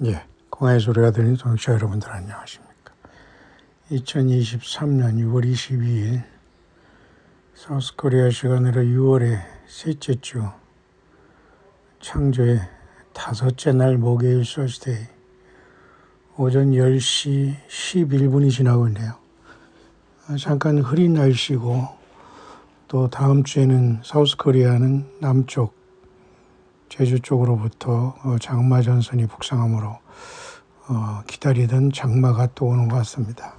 예, 공화의 소리가 들리는 청취자 여러분들 안녕하십니까. 2023년 6월 22일 사우스코리아 시간으로 6월의 셋째 주 창조의 다섯째 날 목요일 서스데이 오전 10시 11분이 지나고 있네요. 잠깐 흐린 날씨고 또 다음 주에는 사우스코리아는 남쪽 제주 쪽으로부터 장마 전선이 북상하므로 기다리던 장마가 또 오는 것 같습니다.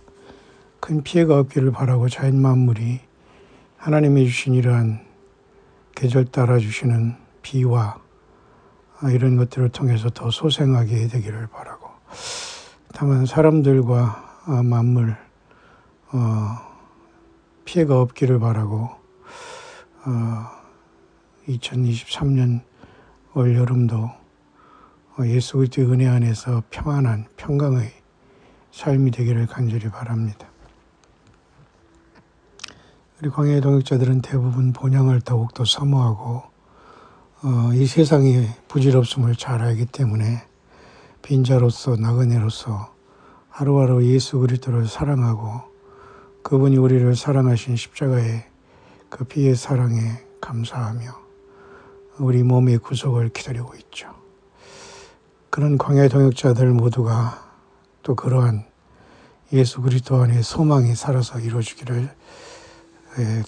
큰 피해가 없기를 바라고 자연 만물이 하나님이 주신 이러한 계절 따라 주시는 비와 이런 것들을 통해서 더 소생하게 되기를 바라고, 다만 사람들과 만물 피해가 없기를 바라고 2023년 올 여름도 예수 그리스도의 은혜 안에서 평안한 평강의 삶이 되기를 간절히 바랍니다. 우리 광야의 동역자들은 대부분 본향을 더욱더 사모하고 이 세상의 부질없음을 잘 알기 때문에 빈자로서 나그네로서 하루하루 예수 그리스도를 사랑하고 그분이 우리를 사랑하신 십자가의 그 피의 사랑에 감사하며 우리 몸의 구속을 기다리고 있죠. 그런 광야의 동역자들 모두가 또 그러한 예수 그리스도 안에 소망이 살아서 이루어지기를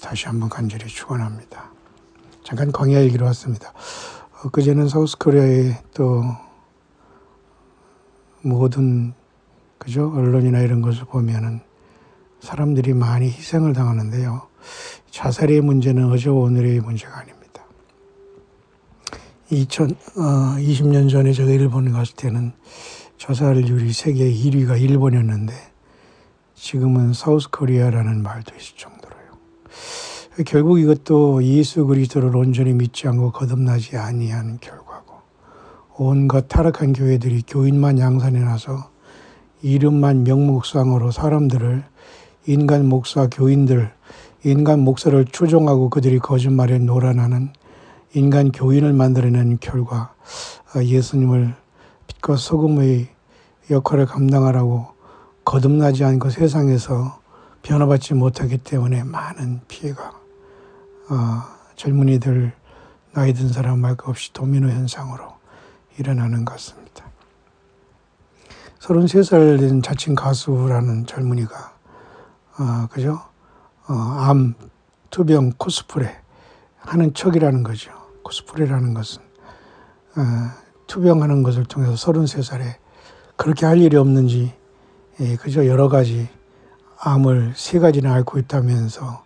다시 한번 간절히 축원합니다. 잠깐 광야 얘기로 왔습니다. 그제는 사우스코리아의 또 모든 언론이나 이런 것을 보면은 사람들이 많이 희생을 당하는데요. 자살의 문제는 어제와 오늘의 문제가 아닙니다. 20년 전에 제가 일본에 갔을 때는 자살률이 세계 1위가 일본이었는데 지금은 사우스코리아라는 말도 있을 정도로요. 결국 이것도 예수 그리스도를 온전히 믿지 않고 거듭나지 아니한 결과고, 온갖 타락한 교회들이 교인만 양산해 놔서 이름만 명목상으로 사람들을 인간 목사 교인들, 인간 목사를 추종하고 그들이 거짓말에 놀아나는 인간 교인을 만들어내는 결과, 예수님을 빛과 소금의 역할을 감당하라고 거듭나지 않고 세상에서 변화받지 못하기 때문에 많은 피해가 젊은이들, 나이 든 사람 말 것 없이 도미노 현상으로 일어나는 것 같습니다. 33살 된 자칭 가수라는 젊은이가 암, 투병, 코스프레 하는 척이라는 거죠. 코스프레라는 것은 투병하는 것을 통해서 33살에 그렇게 할 일이 없는지 그저 여러 가지 암을 3가지나 앓고 있다면서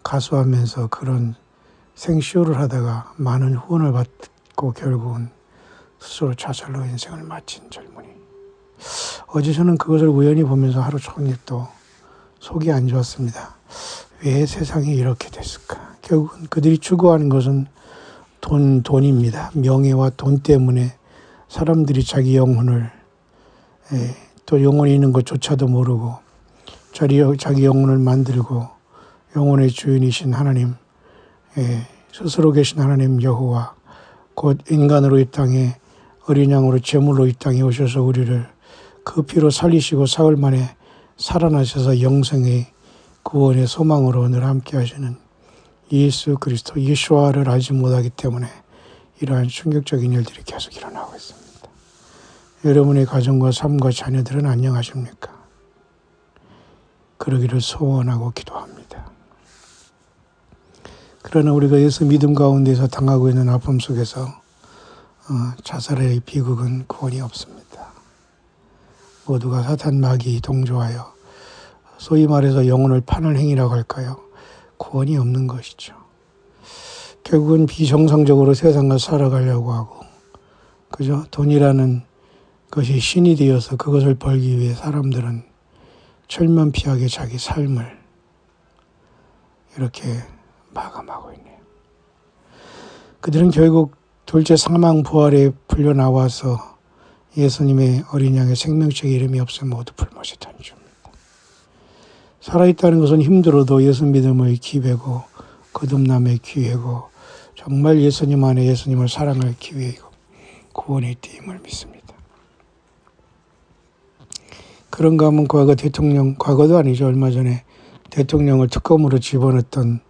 가수하면서 그런 생쇼를 하다가 많은 후원을 받고 결국은 스스로 자살로 인생을 마친 젊은이. 어제 저는 그것을 우연히 보면서 하루 종일 또 속이 안 좋았습니다. 왜 세상이 이렇게 됐을까? 결국은 그들이 추구하는 것은 돈입니다. 명예와 돈 때문에 사람들이 자기 영혼을 또 영혼이 있는 것조차도 모르고 자기 영혼을 만들고 영혼의 주인이신 하나님, 스스로 계신 하나님 여호와, 곧 인간으로 이 땅에 어린 양으로 제물로 이 땅에 오셔서 우리를 그 피로 살리시고 사흘 만에 살아나셔서 영생의 구원의 소망으로 늘 함께 하시는 예수 그리스도 예수와를 알지 못하기 때문에 이러한 충격적인 일들이 계속 일어나고 있습니다. 여러분의 가정과 삶과 자녀들은 안녕하십니까? 그러기를 소원하고 기도합니다. 그러나 우리가 예수 믿음 가운데서 당하고 있는 아픔 속에서 자살의 비극은 구원이 없습니다. 모두가 사탄 마귀 동조하여 소위 말해서 영혼을 파는 행위라고 할까요? 구원이 없는 것이죠. 결국은 비정상적으로 세상을 살아가려고 하고, 돈이라는 것이 신이 되어서 그것을 벌기 위해 사람들은 철면피하게 자기 삶을 이렇게 마감하고 있네요. 그들은 결국 둘째 사망 부활에 풀려 나와서 예수님의 어린 양의 생명책 이름이 없어 모두 불못이 던집니다. 살아있다는 것은 힘들어도 예수 믿음의 기회고 거듭남의 기회고 정말 예수님 안에 예수님을 사랑할 기회이고 구원의 띠임을 믿습니다. 그런가 하면 과거도 아니죠. 얼마 전에 대통령을 특검으로 집어넣었던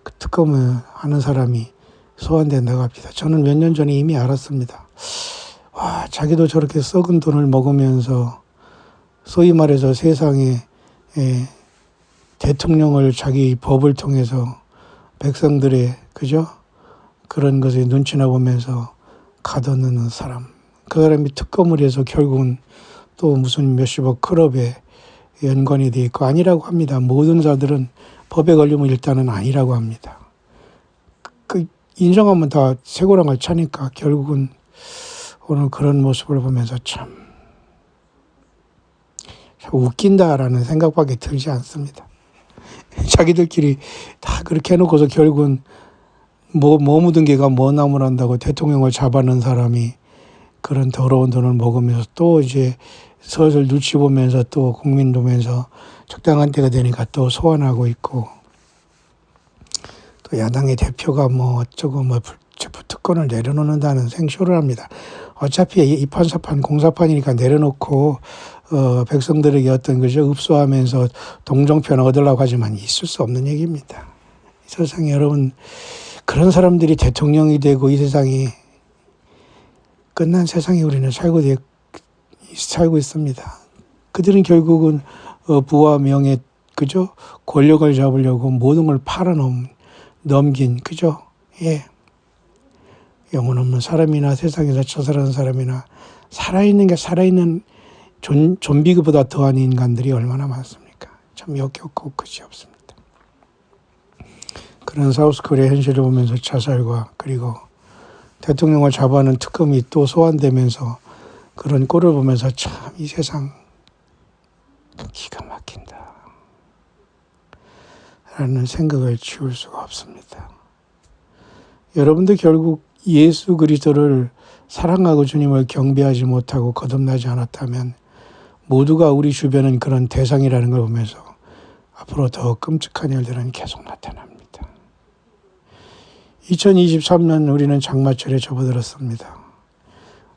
그 특검을 하는 사람이 소환된다고 합니다. 저는 몇 년 전에 이미 알았습니다. 와, 자기도 저렇게 썩은 돈을 먹으면서 소위 말해서 세상에 대통령을 자기 법을 통해서 백성들의 그죠? 그런 것에 눈치나 보면서 가둬놓는 사람. 그 사람이 특검을 해서 결국은 또 무슨 몇십억 클럽에 연관이 돼 있고 아니라고 합니다. 모든 자들은 법에 걸리면 일단은 아니라고 합니다. 그 인정하면 다 쇠고랑을 차니까 결국은 오늘 그런 모습을 보면서 참 웃긴다라는 생각밖에 들지 않습니다. 자기들끼리 다 그렇게 해놓고서 결국은 뭐 묻은 개가 뭐 나무란다고 대통령을 잡아놓은 사람이 그런 더러운 돈을 먹으면서 또 이제 슬슬 눈치 보면서 또 국민 보면서 적당한 때가 되니까 또 소환하고 있고 또 야당의 대표가 뭐 어쩌고 뭐 불체포 특권을 내려놓는다는 생쇼를 합니다. 어차피 이판사판 공사판이니까 내려놓고 백성들에게 어떤 그죠 읍소하면서 동정편 얻으려고 하지만 있을 수 없는 얘기입니다. 이 세상에 여러분 그런 사람들이 대통령이 되고 이 세상이 끝난 세상에 우리는 살고 있습니다. 그들은 결국은 부와 명예 그죠 권력을 잡으려고 모든 걸 넘긴 그죠 예 영혼 없는 사람이나 세상에서 처살하는 사람이나 살아있는 좀비보다 더한 인간들이 얼마나 많습니까? 참 역겹고 끝이 없습니다. 그런 사우스코리아 현실을 보면서 자살과 그리고 대통령을 잡아놓은 특검이 또 소환되면서 그런 꼴을 보면서 참 이 세상 기가 막힌다 라는 생각을 지울 수가 없습니다. 여러분도 결국 예수 그리스도를 사랑하고 주님을 경배하지 못하고 거듭나지 않았다면 모두가 우리 주변은 그런 대상이라는 걸 보면서 앞으로 더 끔찍한 일들은 계속 나타납니다. 2023년 우리는 장마철에 접어들었습니다.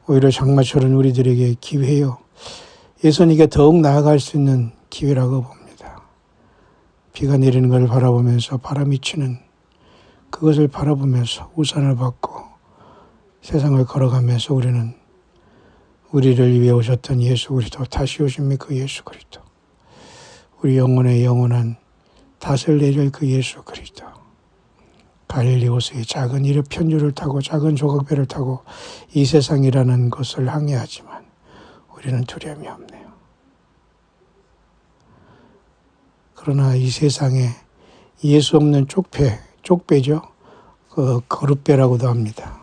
오히려 장마철은 우리들에게 기회요. 예수님께 더욱 나아갈 수 있는 기회라고 봅니다. 비가 내리는 걸 바라보면서 바람이 치는 그것을 바라보면서 우산을 받고 세상을 걸어가면서 우리는 우리를 위해 오셨던 예수 그리스도 다시 오신 그 예수 그리스도 우리 영혼의 영원한 닷을 내릴 그 예수 그리스도 갈릴리 호수의 작은 이륙 편주를 타고 작은 조각배를 타고 이 세상이라는 것을 항해하지만 우리는 두려움이 없네요. 그러나 이 세상에 예수 없는 쪽배죠. 그 거룻배라고도 합니다.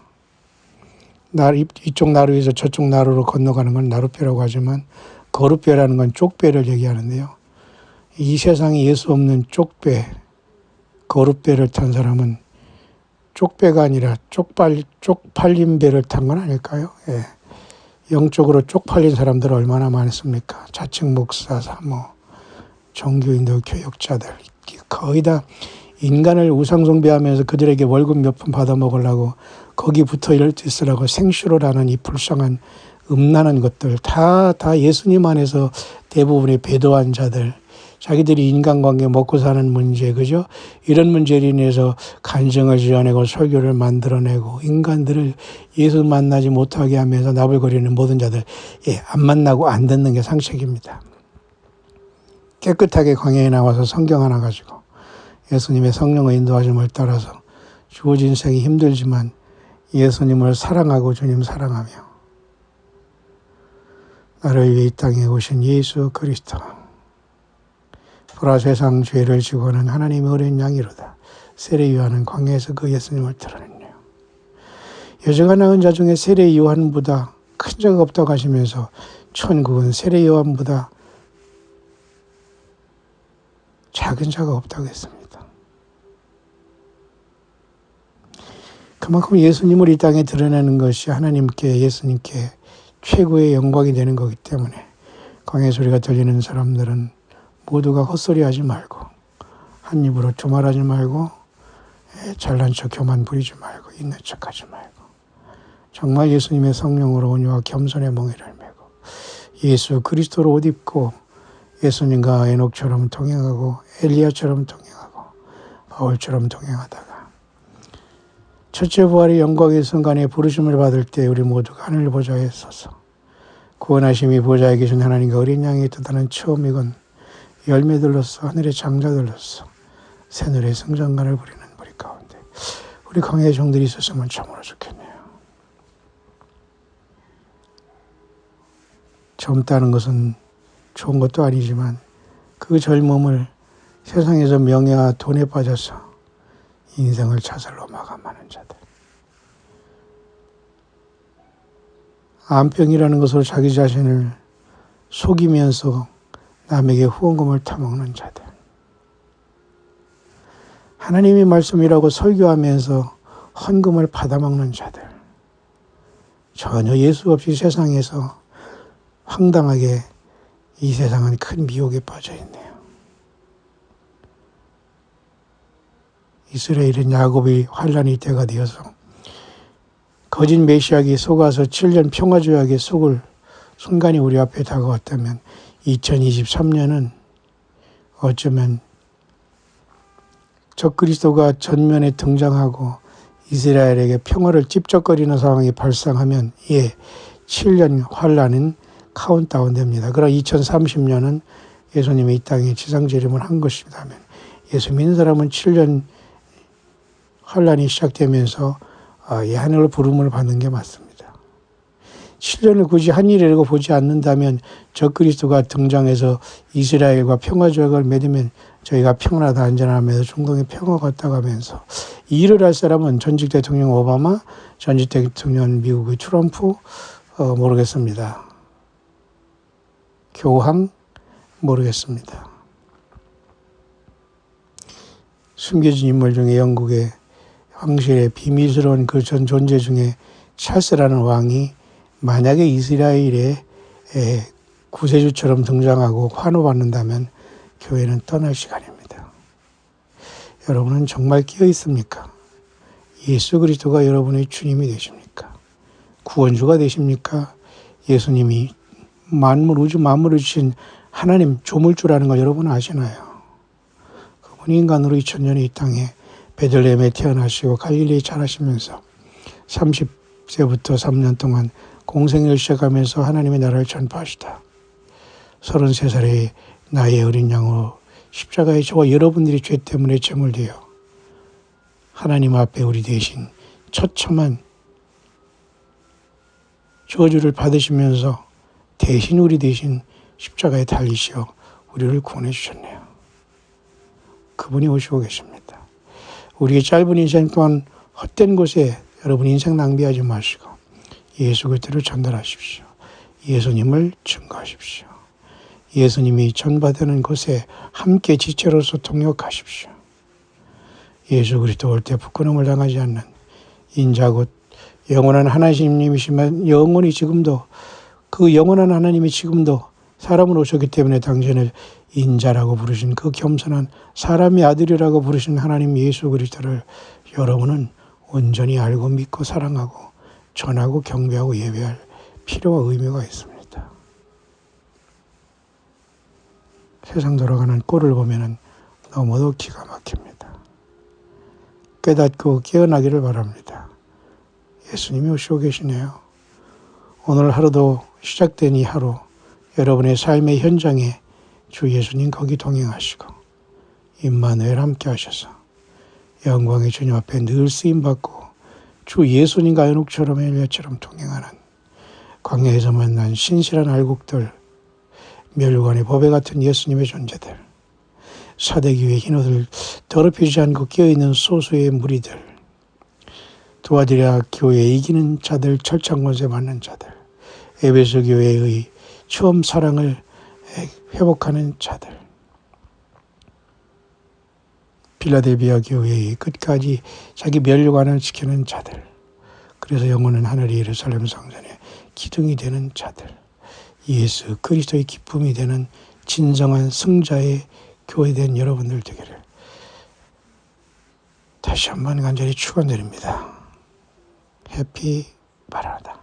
이쪽 나루에서 저쪽 나루로 건너가는 건 나룻배라고 하지만 거룻배라는 건 쪽배를 얘기하는데요. 이 세상에 예수 없는 쪽배, 거룻배를 탄 사람은 쪽배가 아니라 쪽팔린 배를 탄 건 아닐까요? 예. 영적으로 쪽팔린 사람들 얼마나 많습니까? 자칭 목사, 사모, 종교인들, 교역자들 거의 다 인간을 우상숭배하면서 그들에게 월급 몇 푼 받아먹으려고 거기 붙어 있으라고 생쇼를 하는 이 불쌍한 음란한 것들 다 예수님 안에서 대부분의 배도한 자들 자기들이 인간관계 먹고 사는 문제 그죠? 이런 문제로 인해서 간증을 지어내고 설교를 만들어내고 인간들을 예수 만나지 못하게 하면서 나불거리는 모든 자들 안 만나고 안 듣는 게 상책입니다. 깨끗하게 광야에 나와서 성경 하나 가지고 예수님의 성령의 인도하심을 따라서 주어진 생이 힘들지만 예수님을 사랑하고 주님 사랑하며 나를 위해 이 땅에 오신 예수 그리스도 보라 세상 죄를 지고 하는 하나님의 어린 양이로다. 세례 요한은 광야에서 그 예수님을 드러냈네요. 여자가 낳은 자 중에 세례 요한보다 큰 자가 없다고 하시면서 천국은 세례 요한보다 작은 자가 없다고 했습니다. 그만큼 예수님을 이 땅에 드러내는 것이 예수님께 최고의 영광이 되는 거기 때문에 광야 소리가 들리는 사람들은 모두가 헛소리하지 말고 한 입으로 두말하지 말고 잘난 척 교만 부리지 말고 있는 척하지 말고 정말 예수님의 성령으로 온유와 겸손의 멍에를 메고 예수 그리스도로 옷 입고 예수님과 에녹처럼 동행하고 엘리야처럼 동행하고 바울처럼 동행하다가 첫째 부활의 영광의 순간에 부르심을 받을 때 우리 모두가 하늘 보좌에 서서 구원하심이 보좌에 계신 하나님과 어린 양이 뜻하는 처음이건 열매들로서 하늘의 장자들로서 새누리의 성장관을 부리는 우리 가운데 우리 광야의 종들이 있었으면 참으로 좋겠네요. 젊다는 것은 좋은 것도 아니지만 그 젊음을 세상에서 명예와 돈에 빠져서 인생을 자살로 마감하는 자들. 암병이라는 것으로 자기 자신을 속이면서 남에게 후원금을 타먹는 자들. 하나님의 말씀이라고 설교하면서 헌금을 받아먹는 자들. 전혀 예수 없이 세상에서 황당하게 이 세상은 큰 미혹에 빠져 있네요. 이스라엘은 야곱이 환란의 때가 되어서 거짓 메시아에게 속아서 7년 평화조약에 속을 순간이 우리 앞에 다가왔다면 2023년은 어쩌면 적그리스도가 전면에 등장하고 이스라엘에게 평화를 찝쩍거리는 상황이 발생하면 7년 환란은 카운트다운 됩니다. 그럼 2030년은 예수님이 이 땅에 지상재림을 한 것이라면 예수 믿는 사람은 7년 환란이 시작되면서 하늘로 부름을 받는 게 맞습니다. 7년을 굳이 한 일이라고 보지 않는다면 적그리스도가 등장해서 이스라엘과 평화조약을 맺으면 저희가 평안하다 안전하면서 중동의 평화가 왔다가면서 이 일을 할 사람은 전직 대통령 오바마, 전직 대통령 미국의 트럼프 모르겠습니다. 교황 모르겠습니다. 숨겨진 인물 중에 영국의 황실의 비밀스러운 그 전 존재 중에 찰스라는 왕이 만약에 이스라엘의 구세주처럼 등장하고 환호받는다면 교회는 떠날 시간입니다. 여러분은 정말 끼어 있습니까? 예수 그리스도가 여러분의 주님이 되십니까? 구원주가 되십니까? 예수님이 만물, 우주 만물을 주신 하나님 조물주라는 걸 여러분 아시나요? 그분이 인간으로 2000년에 이 땅에 베들레헴에 태어나시고 갈릴리에 자라시면서 30세부터 3년 동안 공생애를 시작하면서 하나님의 나라를 전파하시다. 33살의 나의 어린 양으로 십자가에 저와 여러분들이 죄 때문에 제물되어 하나님 앞에 우리 대신 처참한 저주를 받으시면서 대신 우리 대신 십자가에 달리시어 우리를 구원해 주셨네요. 그분이 오시고 계십니다. 우리의 짧은 인생 또한 헛된 곳에 여러분 인생 낭비하지 마시고 예수 그리스도를 전달하십시오. 예수님을 증거하십시오. 예수님이 전파되는 곳에 함께 지체로서 동역하십시오. 예수 그리스도 올 때 부끄러움을 당하지 않는 인자 곧 영원한 하나님이시면 영원히 지금도 그 영원한 하나님이 지금도 사람으로 오셨기 때문에 당신을 인자라고 부르신 그 겸손한 사람의 아들이라고 부르신 하나님 예수 그리스도를 여러분은 온전히 알고 믿고 사랑하고 전하고 경배하고 예배할 필요와 의무가 있습니다. 세상 돌아가는 꼴을 보면 너무도 기가 막힙니다. 깨닫고 깨어나기를 바랍니다. 예수님이 오시고 계시네요. 오늘 하루도 시작된 이 하루 여러분의 삶의 현장에 주 예수님 거기 동행하시고 임마누엘 함께 하셔서 영광의 주님 앞에 늘 쓰임받고 주 예수님과 에녹처럼 엘리야처럼 동행하는 광야에서 만난 신실한 알곡들, 멸관의 보배 같은 예수님의 존재들, 사대기의 흰옷을 더럽히지 않고 끼어있는 소수의 무리들, 도와드려 교회에 이기는 자들, 철창권세 받는 자들, 에베소 교회의 처음 사랑을 회복하는 자들, 필라델비아 교회의 끝까지 자기 멸관을 지키는 자들, 그래서 영원한 하늘의 예루살렘 성전의 기둥이 되는 자들, 예수 그리스도의 기쁨이 되는 진정한 승자의 교회된 여러분들 되기를 다시 한번 간절히 축원드립니다. 해피 바라다.